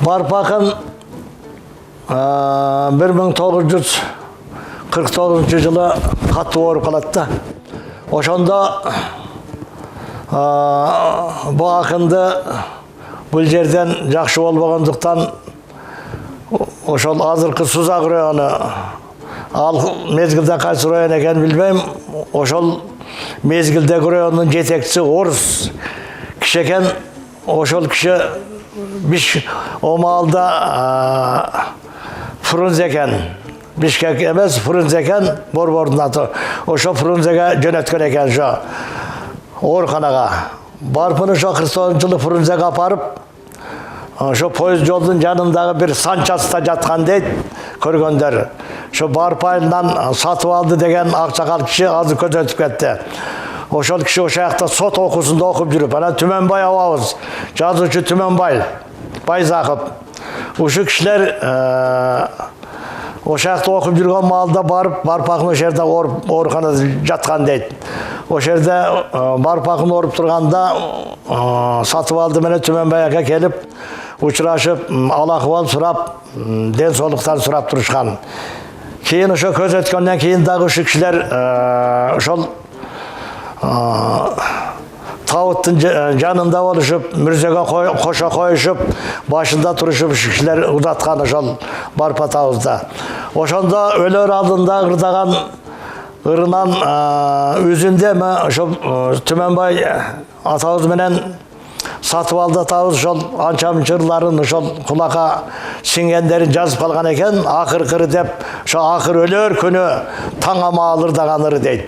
Барпақын 1949 жылы қатты ауырып қалады. Ошонда бұл ақынды бұл жерден жақшы болмағандықтан ошол азыркы Сузак району, ал мезгилде кайсы район экенин билбейм, ошол мезгилдеги райондун жетекчиси орус киши экен. Ошол киши Бишкек маалда Фрунзе экен. Бишкек эмес, Фрунзе экен, борбордун аты. Ошо Фрунзеге жөнөткөн экен ошо ооруканага. Барып ошо 49-жылы Фрунзеге апарып, ошо поезд жолдун жанындагы бир санчаста жаткан дейт көргөндөр. Ошо барып айынан сатып алды деген акчакал киши азыр көз өтүп кетти. Ошол киши ошол жакта сот окуусунда окуп жүрүп, анан Түмөнбай абабыз, жазуучу Түмөнбай Байзаков. Ушул кишилер ошол жакта окуп жүргөн маалда барып, Барпакын ошол жерде ооруканада жаткан дейт. Ошол жерде Барпакын ооруп турганда сатып алды менен Түмөнбай ака келип учурашып, ал акыбал сурап, ден соолуктан сурап турушкан. Кийин ошо көз өткөндөн кийин дагы ушул кишилер ошол табыттын жанында болушуп, мүрзөгө кошо коюшуп, башында турушуп ушул кишилер узаткан ошол Барпа табызда. Ошондо өлөр алдында ырдаган ырынан үзүндө ошол Түмөнбай атабыз менен сатып алды атабыз ошол анча-мынча жырларын ошол кулакка сиңгендерин жазып калган экен. Акыркыры деп ошо акыр өлөр күнү таң амаал ырдаган ыры дейт.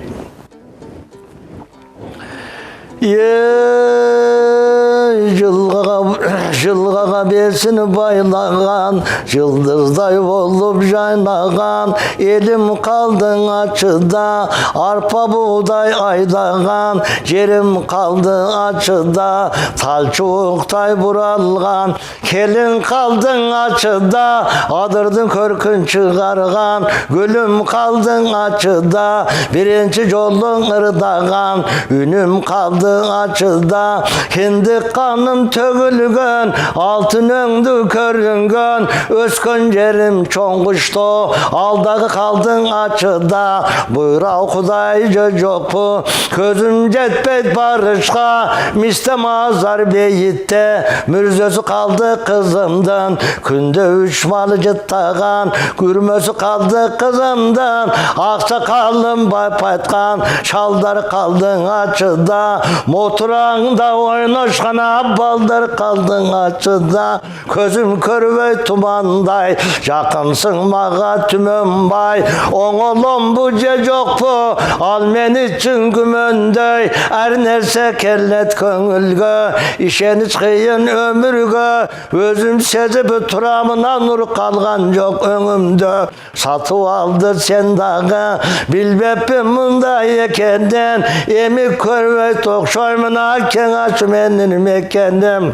Жылғаға бесін байлаған, жылдыздай болып жайнаған, елім қалдың ачыда, арпа будай айдаған, жерім қалды ачыда, талчуықтай бұралған, келін қалдың ачыда, адырдың көркін шығарған, гүлім қалдың ачыда, бірінші жолың ырдаған, үнім қалды ачыда, кендік қаным төгілген, алтын өңді көрінген, өскен жерім чоңғышто, алдағы қалдың ачыда, бұйрау құдай жоқ бұ, көзім жетпейд барышқа, мистем азар бейітте, мүрзөсі қалды қызымдың, күнде 3 малы жыттаған, күрмөсі қалды қызымдың, ақса қалым байпайтқан, шалдар қалдың ачыда, мотыраңда ойнашқан аббалдар қалдың ачыда, көзім көрбей тумандай, жақынсың маға Түмөнбай, оңолом бұ же жоқ бұ, ал мен үшін күмөндөй, әр нәрсе келет көңілгө, ишеніш қиын өміргө, өзім сезіп тұрамынан ұр қалған жоқ өңімді, сатып алды сен дағы, білбеппін мұндай екенден, емі көрбей тоқшоймын акен ашы менің мекенім.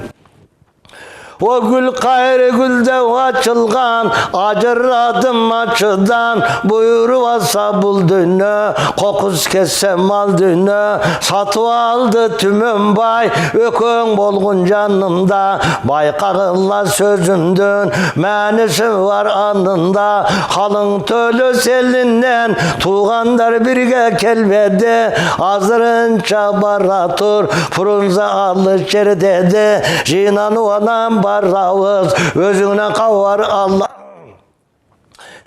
O gül gayrı gülde açılgan, acıradım açıdan, buyurvasa buldunu, kokus kessem aldını, satıp aldı Түмөнбай, ökön bolgun canımda, baykağınla sözündün, mənisi var anında, kalın tölü selinden, tuğandar birge kelbedi, azırınca baratur, Frunze alışır dedi, jinanı onam barravız, özüne kavar Allah.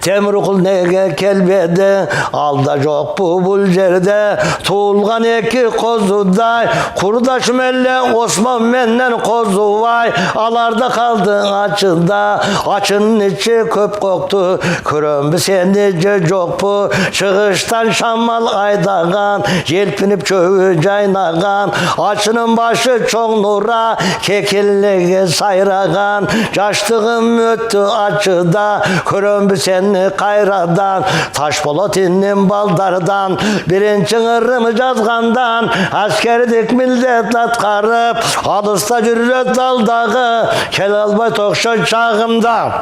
Temur kul nege kelbedi, alda жоқ bu jerde, tuğulgan eki kozuday, kurdaşım elle Osman menden kozuvay, alarda kaldın açında, açının içi köp koktu, körömbü senice жоқ bu, çıkıştan şammal aydagan, jelpinip çövü jaynagan, açının başı çoğ nura, kekillige sayragan, jaştığım öttü açıda, körömbü sen kayradan, Taşpolat'ın baldardan, birinci ırrımı жазганdan, askerdik millet atkarıp, alısta cürret daldağı, kel albay tokşo çağımda.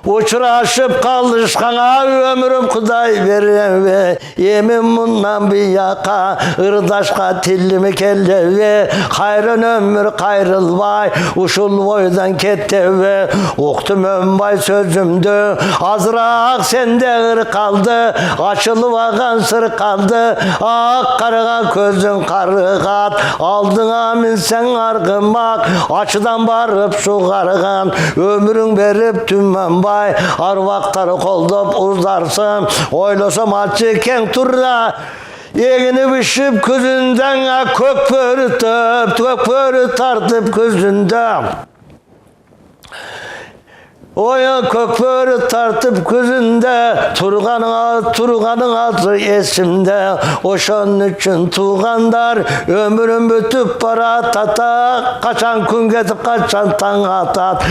Uçraşıp kalışkana ömrüm Kuday vereve. Yemin bundan bir yaka ırdaşka tillimi kelleve. Hayrın ömür kayrılvay uşul boydan ketteve. Oktum önbay sözümdü azrak sende ır kaldı. Açılıvagan sır kaldı. Ak karıga gözün karıgat. Aldın amin sen argımak. Açıdan barıp su karıgan. Ömrün verip tümmen bay. Arvaktarı koldup uzarsın. Oylasam açı ken turra. Yeğini bişip közünden kökpörü tartıp közünden. Oya kökpörü tartıp gözünde Turganın adı esimde Oşan için tuğandar Ömrüm bütüp para tata Kaçan gün getip kaçan tan atat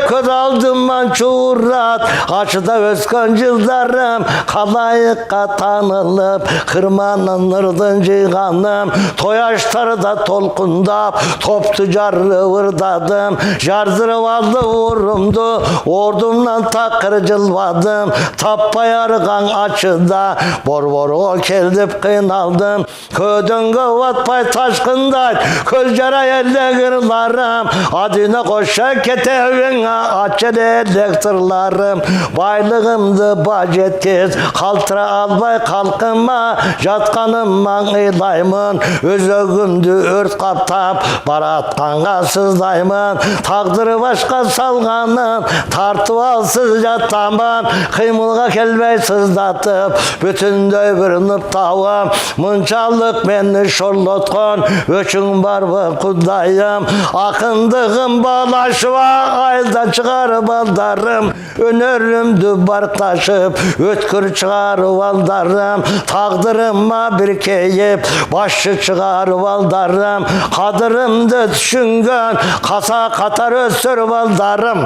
Köz aldım ben çuğrat Açıda öz kancıldarım Kalayıkka tanılıp Kırmanın ırdıncı kanım Toyaşları da tolkundap Top tüccarı vırdadım Jarzırı valdı vurumdu Ordumdan takırcılvadım Tappa yarıgan açıda Bor o keldip kıynaldım Ködün kıvat pay taşkınday Kölcara elle gırlarım Adine koşa ketevine Açıl elektrlarım Baylığımdı bacetsiz Kaltıra albay kalkınma Jatkanımma ıylaymın Özögümdü ört kaptap Baratkanga sızlaymın Taqdırı başka salganım Tartıp alsızca tamam Kıymılga kelbey sızdatıp Bütün dövürünüp tavım Mınçallık beni şorlotkan Öçün barba kudayım Akındığım balaşıva Ayda çıkarıp aldarım Önörümdü barktaşıp Ötkür çıkarıp aldarım Taqdırıma bir keyip Başı çıkarıp aldarım Kadırımdı düşüngön Kasa katar ösürüp aldarım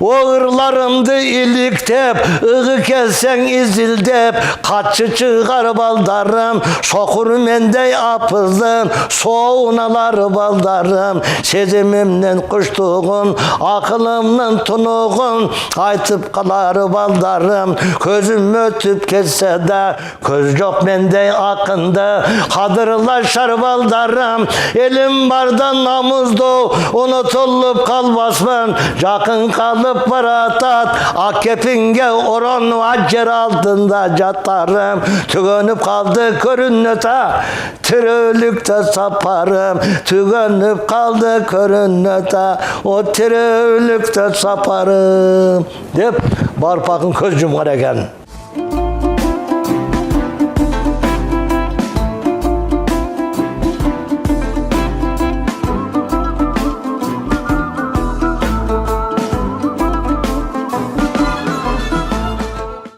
Oğırlarımdı iliktep, ığı kelsen izildep, kaçı çıkar baldarım, sokur mendey apızın, soğunalar baldarım, sezimimden kuştuğun, akılımdan tunuğun, aytıp kalar baldarım, közüm ötüp kesse de, köz yok mendey akında, kadırlaşar baldarım, elim bardan namuzdu, unutulup kalmasın, yakın kalıp baratat Akkepinge oran vaccer altında catarım Tügönüp kaldı körünnöte Tırölükte saparım Tügönüp kaldı körünnöte O tırölükte saparım Deyip barpakın köz cumgar eken